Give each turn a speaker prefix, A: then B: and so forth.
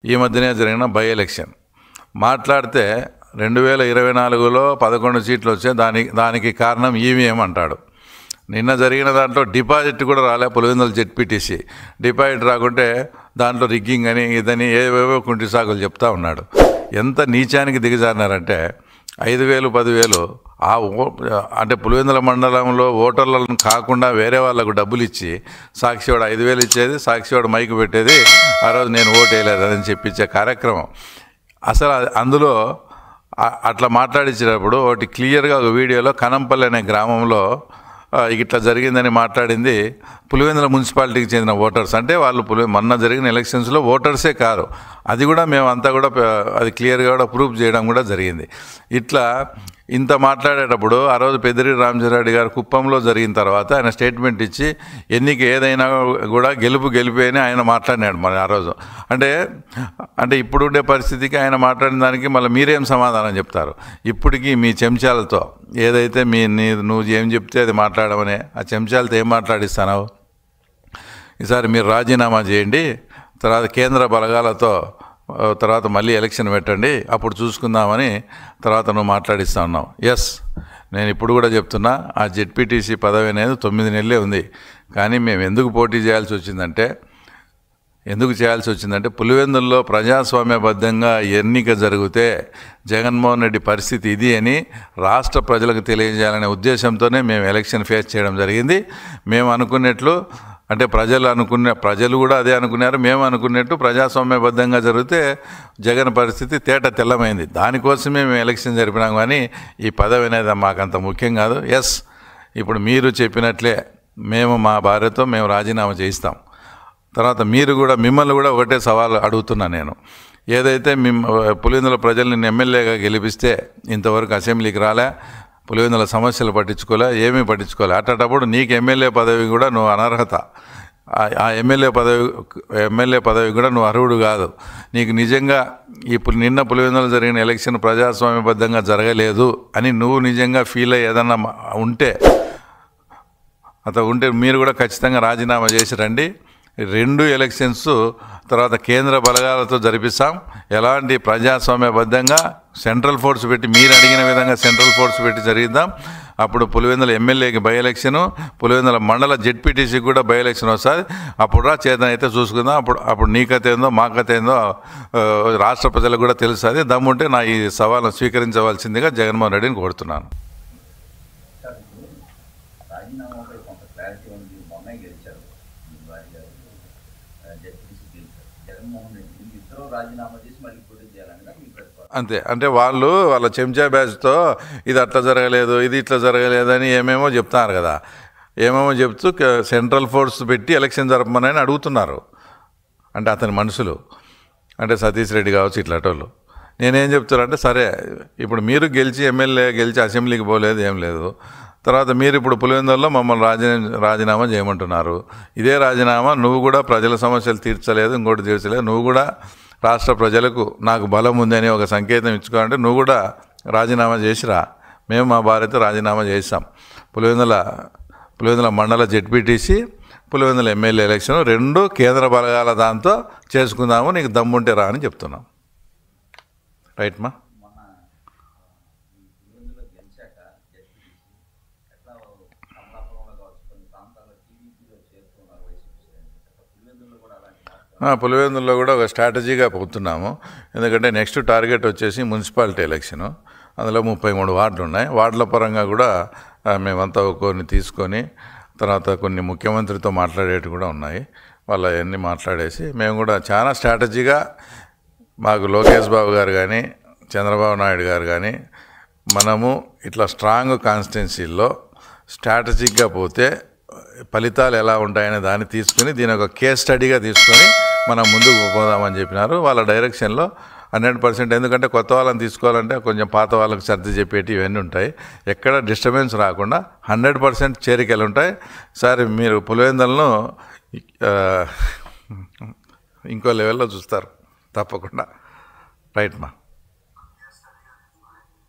A: ఈ మధ్యనే జరిగిన బై ఎలక్షన్ మాట్లాడితే 2024లో 11 సీట్లు వచ్చే దానికి కారణం ఈవీఎం అంటాడు. నిన్న జరిగిన దాంట్లో డిపాజిట్ కూడా రాలే. పులివెందుల జెడ్పీటీసీ డిపాజిట్ రాకుంటే దాంట్లో రిగ్గింగ్ అని ఇదని ఏవేవో కుంటి సాగులు చెప్తా ఉన్నాడు. ఎంత నీచానికి దిగజారినారంటే 5,000 10,000 అంటే పులివెందుల మండలంలో ఓటర్లను కాకుండా వేరే వాళ్ళకు డబ్బులు ఇచ్చి సాక్షివాడు 5,000 ఇచ్చేది, సాక్షివాడు మైకు పెట్టేది, ఆ రోజు నేను ఓటు వేయలేదని చెప్పించే కార్యక్రమం. అసలు అందులో అట్లా మాట్లాడించేటప్పుడు ఒకటి క్లియర్గా ఒక వీడియోలో కనంపల్లి అనే గ్రామంలో ఇట్లా జరిగిందని మాట్లాడింది పులివెందుల మున్సిపాలిటీకి చెందిన ఓటర్స్. అంటే వాళ్ళు మొన్న జరిగిన ఎలక్షన్స్లో ఓటర్సే కారు. అది కూడా మేమంతా కూడా అది క్లియర్గా కూడా ప్రూఫ్ చేయడం కూడా జరిగింది. ఇట్లా ఇంత మాట్లాడేటప్పుడు ఆ రోజు పెద్దిరెడ్డి రామచంద్రారెడ్డి గారు కుప్పంలో జరిగిన తర్వాత ఆయన స్టేట్మెంట్ ఇచ్చి ఎన్నిక ఏదైనా కూడా గెలిపే అని ఆయన మాట్లాడినాడు మరి ఆ రోజు. అంటే ఇప్పుడుండే పరిస్థితికి ఆయన మాట్లాడిన దానికి మళ్ళీ మీరేం సమాధానం చెప్తారు? ఇప్పటికీ మీ చెంచాలతో ఏదైతే నువ్వు ఏం చెప్తే అది మాట్లాడమనే ఆ చెంచాలతో ఏం మాట్లాడిస్తావు? ఈసారి మీరు రాజీనామా చేయండి, తర్వాత కేంద్ర బలగాలతో తర్వాత మళ్ళీ ఎలక్షన్ పెట్టండి, అప్పుడు చూసుకుందామని తర్వాత నువ్వు మాట్లాడిస్తా ఉన్నావు. ఎస్, నేను ఇప్పుడు కూడా చెప్తున్నా, ఆ జెడ్పీటీసీ పదవి అనేది 9 నెలలే ఉంది. కానీ మేము ఎందుకు పోటీ చేయాల్సి వచ్చిందంటే పులివెందుల్లో ప్రజాస్వామ్యబద్ధంగా ఎన్నిక జరిగితే జగన్మోహన్ రెడ్డి పరిస్థితి ఇది అని రాష్ట్ర ప్రజలకు తెలియజేయాలనే ఉద్దేశంతోనే మేము ఎలక్షన్ ఫేస్ చేయడం జరిగింది. మేము అనుకున్నట్లు అంటే ప్రజలు కూడా అదే అనుకున్నారు. మేము అనుకున్నట్టు ప్రజాస్వామ్యబద్ధంగా జరిగితే జగన్ పరిస్థితి తేట తెల్లమైంది. దానికోసమే మేము ఎలక్షన్ జరిపినాం. కానీ ఈ పదవి అనేది మాకంత ముఖ్యం కాదు. ఎస్, ఇప్పుడు మీరు చెప్పినట్లే మేము మా భార్యతో మేము రాజీనామా చేయిస్తాం. తర్వాత మిమ్మల్ని కూడా ఒకటే సవాల్ అడుగుతున్నా నేను. ఏదైతే పులివెందుల ప్రజల్ని ఎమ్మెల్యేగా గెలిపిస్తే ఇంతవరకు అసెంబ్లీకి రాలే, పులివెందుల సమస్యలు ఏమీ పట్టించుకోలే. అట్టేటప్పుడు నీకు ఎమ్మెల్యే పదవి కూడా నువ్వు అనర్హత. ఆ ఎమ్మెల్యే పదవి కూడా నువ్వు అర్హుడు కాదు. నీకు నిజంగా నిన్న పులివెందుల జరిగిన ఎలక్షన్ ప్రజాస్వామ్యబద్ధంగా జరగలేదు అని నువ్వు నిజంగా ఫీల్ అయ్యి ఏదన్నా ఉంటే మీరు కూడా ఖచ్చితంగా రాజీనామా చేసి రండి. 2 ఎలక్షన్స్ తర్వాత కేంద్ర బలగాలతో జరిపిస్తాం. ఎలాంటి ప్రజాస్వామ్యబద్ధంగా సెంట్రల్ ఫోర్స్ పెట్టి మీరు అడిగిన విధంగా సెంట్రల్ ఫోర్స్ పెట్టి జరిగిద్దాం. అప్పుడు పులివెందుల ఎమ్మెల్యేకి బై ఎలక్షను, పులివెందుల మండల జెడ్పీటీసీకి కూడా బై ఎలక్షన్ వస్తుంది. అప్పుడు చేతన అయితే చూసుకుందాం. అప్పుడు నీ కథ ఏందో మా కథ ఏందో రాష్ట్ర ప్రజలకు కూడా తెలుస్తుంది. దమ్ముంటే నా ఈ సవాల్ను స్వీకరించవలసిందిగా జగన్మోహన్ రెడ్డిని కోరుతున్నాను. అంతే. అంటే వాళ్ళ చెంచా బ్యాచ్తో ఇది అట్లా జరగలేదు, ఇది ఇట్లా జరగలేదు అని ఏమేమో చెప్తున్నారు కదా. ఏమేమో చెప్తూ సెంట్రల్ ఫోర్స్ పెట్టి ఎలక్షన్ జరపమని అడుగుతున్నారు. అంటే అతని మనుషులు అంటే సతీష్ రెడ్డి కావచ్చు ఇట్లాంటోళ్ళు. నేనేం చెప్తానంటే సరే, ఇప్పుడు మీరు ఎమ్మెల్యే గెలిచి అసెంబ్లీకి పోలేదు, ఏం లేదు. తర్వాత మీరు ఇప్పుడు పులివెందుల్లో మమ్మల్ని రాజీనామా చేయమంటున్నారు. ఇదే రాజీనామా నువ్వు కూడా ప్రజల సమస్యలు తీర్చలేదు, ఇంకోటి తీర్చలేదు. నువ్వు కూడా రాష్ట్ర ప్రజలకు నాకు బలం ఉందని ఒక సంకేతం ఇచ్చుకోవాలంటే నువ్వు కూడా రాజీనామా చేసిరా. మేము మా భార్యతో రాజీనామా చేస్తాం. పులివెందుల మండల జెడ్పీటీసీ, పులివెందుల ఎమ్మెల్యే ఎలక్షన్ 2 కేంద్ర బలగాల దాంతో చేసుకుందాము, నీకు దమ్ముంటే రా అని చెప్తున్నాం. రైట్ మా? పులివెందుల్లో కూడా ఒక స్ట్రాటజీగా పోతున్నాము. ఎందుకంటే నెక్స్ట్ టార్గెట్ వచ్చేసి మున్సిపాలిటీ ఎలక్షను. అందులో 33 వార్డులు ఉన్నాయి. వార్డుల పరంగా కూడా మేమంతా కొన్ని తీసుకొని తర్వాత కొన్ని ముఖ్యమంత్రితో మాట్లాడేవి కూడా ఉన్నాయి. అవన్నీ మాట్లాడేసి మేము కూడా చాలా స్ట్రాటజీగా మాకు లోకేష్ బాబు గారు కానీ చంద్రబాబు నాయుడు గారు కానీ మనము ఇట్లా స్ట్రాంగ్ కాన్స్టిట్యున్సీల్లో స్ట్రాటజిక్గా పోతే ఫలితాలు ఎలా ఉంటాయనే దాన్ని తీసుకుని దీని ఒక కేస్ స్టడీగా తీసుకొని మనం ముందుకు పోదామని చెప్పినారు. వాళ్ళ డైరెక్షన్లో 100%. ఎందుకంటే కొత్త వాళ్ళని తీసుకోవాలంటే కొంచెం పాత వాళ్ళకి సర్ది చెప్పేటి ఇవన్నీ ఉంటాయి. ఎక్కడ డిస్టర్బెన్స్ రాకుండా 100% చేరికలు ఉంటాయి. సరే, మీరు పులివెందులను ఇంకో లెవెల్లో చూస్తారు తప్పకుండా. రైట్ మా?